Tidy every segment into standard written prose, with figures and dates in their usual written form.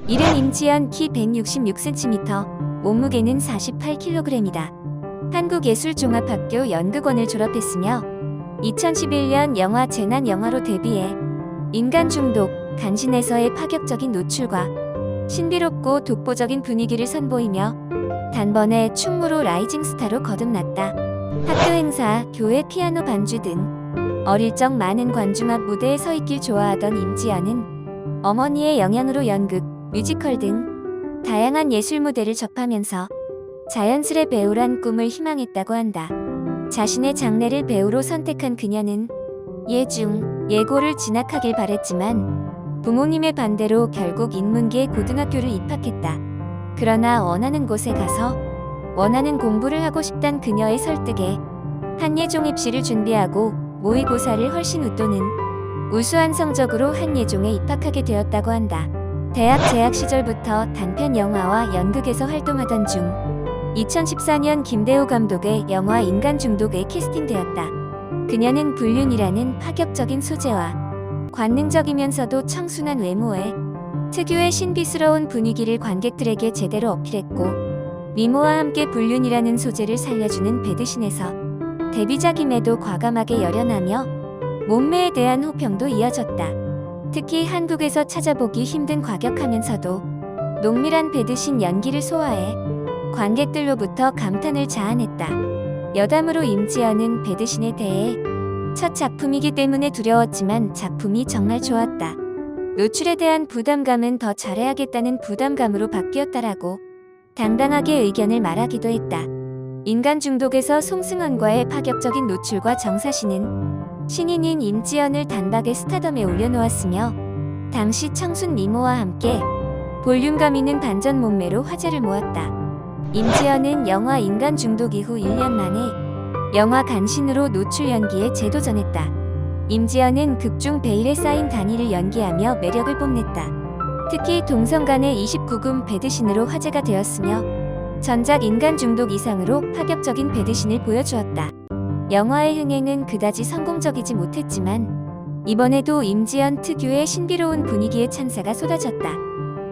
이름 임지연, 키 166cm, 몸무게는 48kg이다. 한국예술종합학교 연극원을 졸업했으며 2011년 영화 재난영화로 데뷔해 인간 중독, 간신에서의 파격적인 노출과 신비롭고 독보적인 분위기를 선보이며 단번에 충무로 라이징 스타로 거듭났다. 학교 행사, 교회 피아노 반주 등 어릴 적 많은 관중 앞 무대에 서 있길 좋아하던 임지연은 어머니의 영향으로 연극, 뮤지컬 등 다양한 예술 무대를 접하면서 자연스레 배우란 꿈을 희망했다고 한다. 자신의 장래를 배우로 선택한 그녀는 예중, 예고를 진학하길 바랬지만 부모님의 반대로 결국 인문계 고등학교를 입학했다. 그러나 원하는 곳에 가서 원하는 공부를 하고 싶단 그녀의 설득에 한예종 입시를 준비하고 모의고사를 훨씬 웃도는 우수한 성적으로 한예종에 입학하게 되었다고 한다. 대학 재학 시절부터 단편 영화와 연극에서 활동하던 중 2014년 김대호 감독의 영화 인간 중독에 캐스팅되었다. 그녀는 불륜이라는 파격적인 소재와 관능적이면서도 청순한 외모에 특유의 신비스러운 분위기를 관객들에게 제대로 어필했고, 미모와 함께 불륜이라는 소재를 살려주는 배드신에서 데뷔작임에도 과감하게 열연하며 몸매에 대한 호평도 이어졌다. 특히 한국에서 찾아보기 힘든 과격하면서도 농밀한 배드신 연기를 소화해 관객들로부터 감탄을 자아냈다. 여담으로 임지연은 배드신에 대해 첫 작품이기 때문에 두려웠지만 작품이 정말 좋았다. 노출에 대한 부담감은 더 잘해야겠다는 부담감으로 바뀌었다라고 당당하게 의견을 말하기도 했다. 인간 중독에서 송승헌과의 파격적인 노출과 정사시는 신인인 임지연을 단박에 스타덤에 올려놓았으며 당시 청순 미모와 함께 볼륨감 있는 반전 몸매로 화제를 모았다. 임지연은 영화 인간 중독 이후 1년 만에 영화 간신으로 노출 연기에 재도전했다. 임지연은 극중 베일에 쌓인 단위를 연기하며 매력을 뽐냈다. 특히 동성 간의 29금 배드신으로 화제가 되었으며 전작 인간 중독 이상으로 파격적인 배드신을 보여주었다. 영화의 흥행은 그다지 성공적이지 못했지만 이번에도 임지연 특유의 신비로운 분위기의 찬사가 쏟아졌다.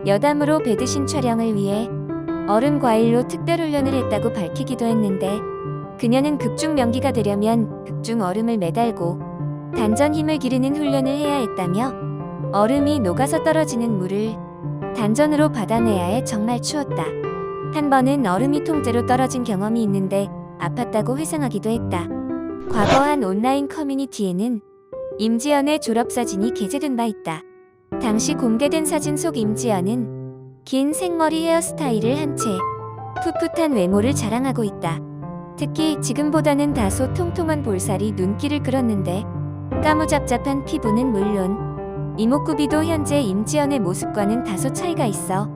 여담으로 배드신 촬영을 위해 얼음 과일로 특별 훈련을 했다고 밝히기도 했는데, 그녀는 극중 명기가 되려면 극중 얼음을 매달고 단전 힘을 기르는 훈련을 해야 했다며 얼음이 녹아서 떨어지는 물을 단전으로 받아내야 해 정말 추웠다. 한 번은 얼음이 통째로 떨어진 경험이 있는데 아팠다고 회상하기도 했다. 과거 한 온라인 커뮤니티에는 임지연의 졸업사진이 게재된 바 있다. 당시 공개된 사진 속 임지연은 긴 생머리 헤어스타일을 한 채 풋풋한 외모를 자랑하고 있다. 특히 지금보다는 다소 통통한 볼살이 눈길을 끌었는데 까무잡잡한 피부는 물론 이목구비도 현재 임지연의 모습과는 다소 차이가 있어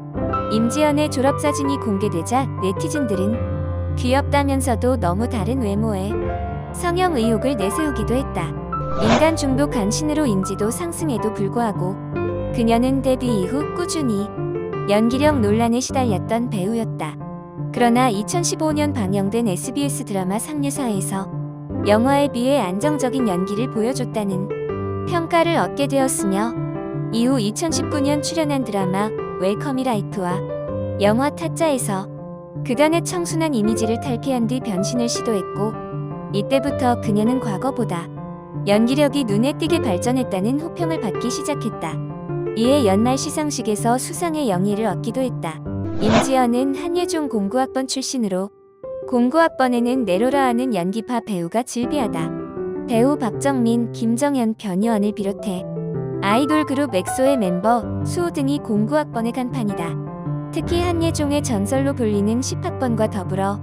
임지연의 졸업사진이 공개되자 네티즌들은 귀엽다면서도 너무 다른 외모에 성형 의혹을 내세우기도 했다. 인간 중독 간신으로 인지도 상승에도 불구하고 그녀는 데뷔 이후 꾸준히 연기력 논란에 시달렸던 배우였다. 그러나 2015년 방영된 SBS 드라마 상류사에서 영화에 비해 안정적인 연기를 보여줬다는 평가를 얻게 되었으며 이후 2019년 출연한 드라마 웰컴이 라이프와 영화 타짜에서 그간의 청순한 이미지를 탈피한 뒤 변신을 시도했고, 이때부터 그녀는 과거보다 연기력이 눈에 띄게 발전했다는 호평을 받기 시작했다. 이에 연말 시상식에서 수상의 영예를 얻기도 했다. 임지연은 한예종 공구학번 출신으로 공구학번에는 네로라 하는 연기파 배우가 즐비하다. 배우 박정민, 김정현, 변희원을 비롯해 아이돌 그룹 엑소의 멤버 수호 등이 공구학번의 간판이다. 특히 한예종의 전설로 불리는 10학번과 더불어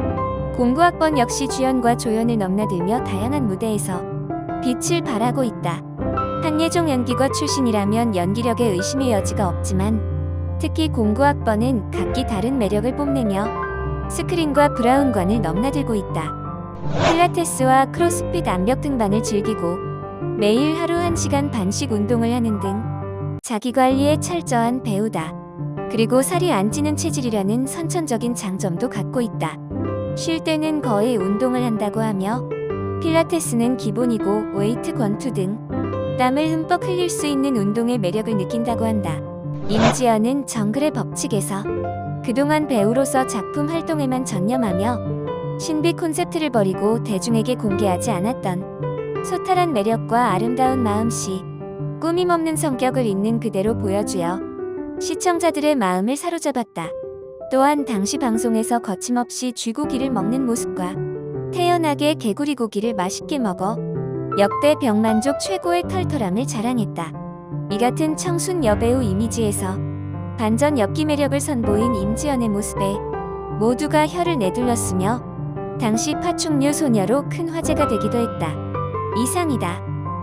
공구학번 역시 주연과 조연을 넘나들며 다양한 무대에서 빛을 발하고 있다. 한예종 연기과 출신이라면 연기력에 의심의 여지가 없지만 특히 공구학번은 각기 다른 매력을 뽐내며 스크린과 브라운관을 넘나들고 있다. 필라테스와 크로스핏 암벽 등반을 즐기고 매일 하루 1시간 반씩 운동을 하는 등 자기관리에 철저한 배우다. 그리고 살이 안 찌는 체질이라는 선천적인 장점도 갖고 있다. 쉴 때는 거의 운동을 한다고 하며 필라테스는 기본이고 웨이트 권투 등 땀을 흠뻑 흘릴 수 있는 운동의 매력을 느낀다고 한다. 임지연은 정글의 법칙에서 그동안 배우로서 작품 활동에만 전념하며 신비 콘셉트를 버리고 대중에게 공개하지 않았던 소탈한 매력과 아름다운 마음씨, 꾸밈없는 성격을 있는 그대로 보여주어 시청자들의 마음을 사로잡았다. 또한 당시 방송에서 거침없이 쥐고기를 먹는 모습과 태연하게 개구리 고기를 맛있게 먹어 역대 병만족 최고의 털털함을 자랑했다. 이 같은 청순 여배우 이미지에서 반전 엽기 매력을 선보인 임지연의 모습에 모두가 혀를 내둘렀으며 당시 파충류 소녀로 큰 화제가 되기도 했다. 이상이다.